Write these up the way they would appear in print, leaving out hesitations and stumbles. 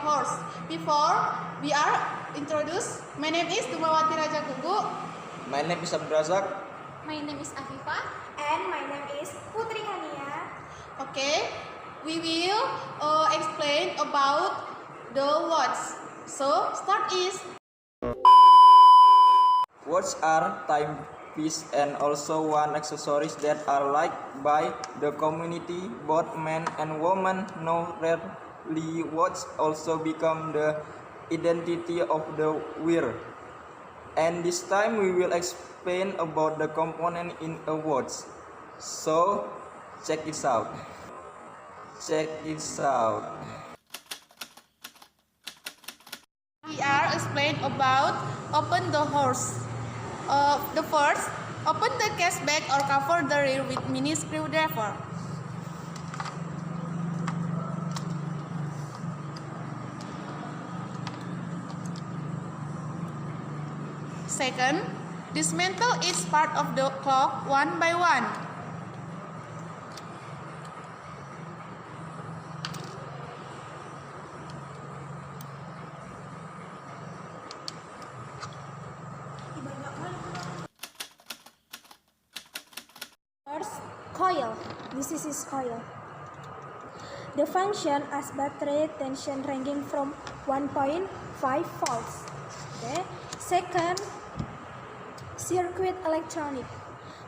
horse. Before we are introduced, my name is Wati Gukguk. My name is Razaq. My name is Afifa. And my name is Kaniya. Okay, we will explain about the words. So, start is. Words are timepiece and also one accessories that are liked by the community. Both men and women know rarely words also become the identity of the wearer. And this time we will explain about the component in a words. So check this out. We are explain about open the horse. The first, open the case bag or cover the rear with mini screwdriver. Second, dismantle each part of the clock one by one. First, coil. This is his coil. The function as battery tension ranging from 1.5 volts. Okay. Second, circuit electronic.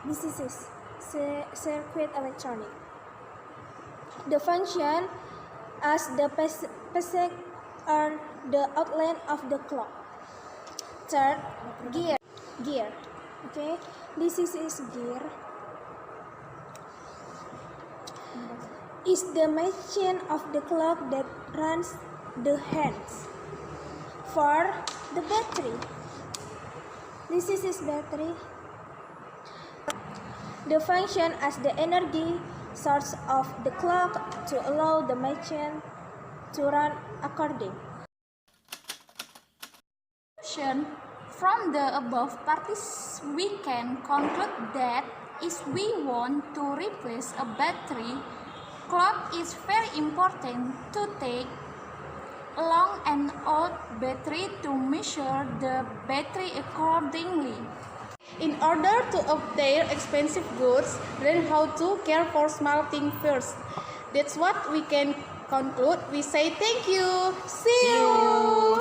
This is his circuit electronic. The function as the pacing or the outline of the clock. Third, gear. Okay. This is his gear. Is the machine of the clock that runs the hands. For the battery, this is his battery. The function as the energy source of the clock to allow the machine to run according. From the above parties, we can conclude that if we want to replace a battery, clock is very important to take along an old battery to measure the battery accordingly. In order to obtain expensive goods, learn how to care for small things first. That's what we can conclude. We say thank you. See you.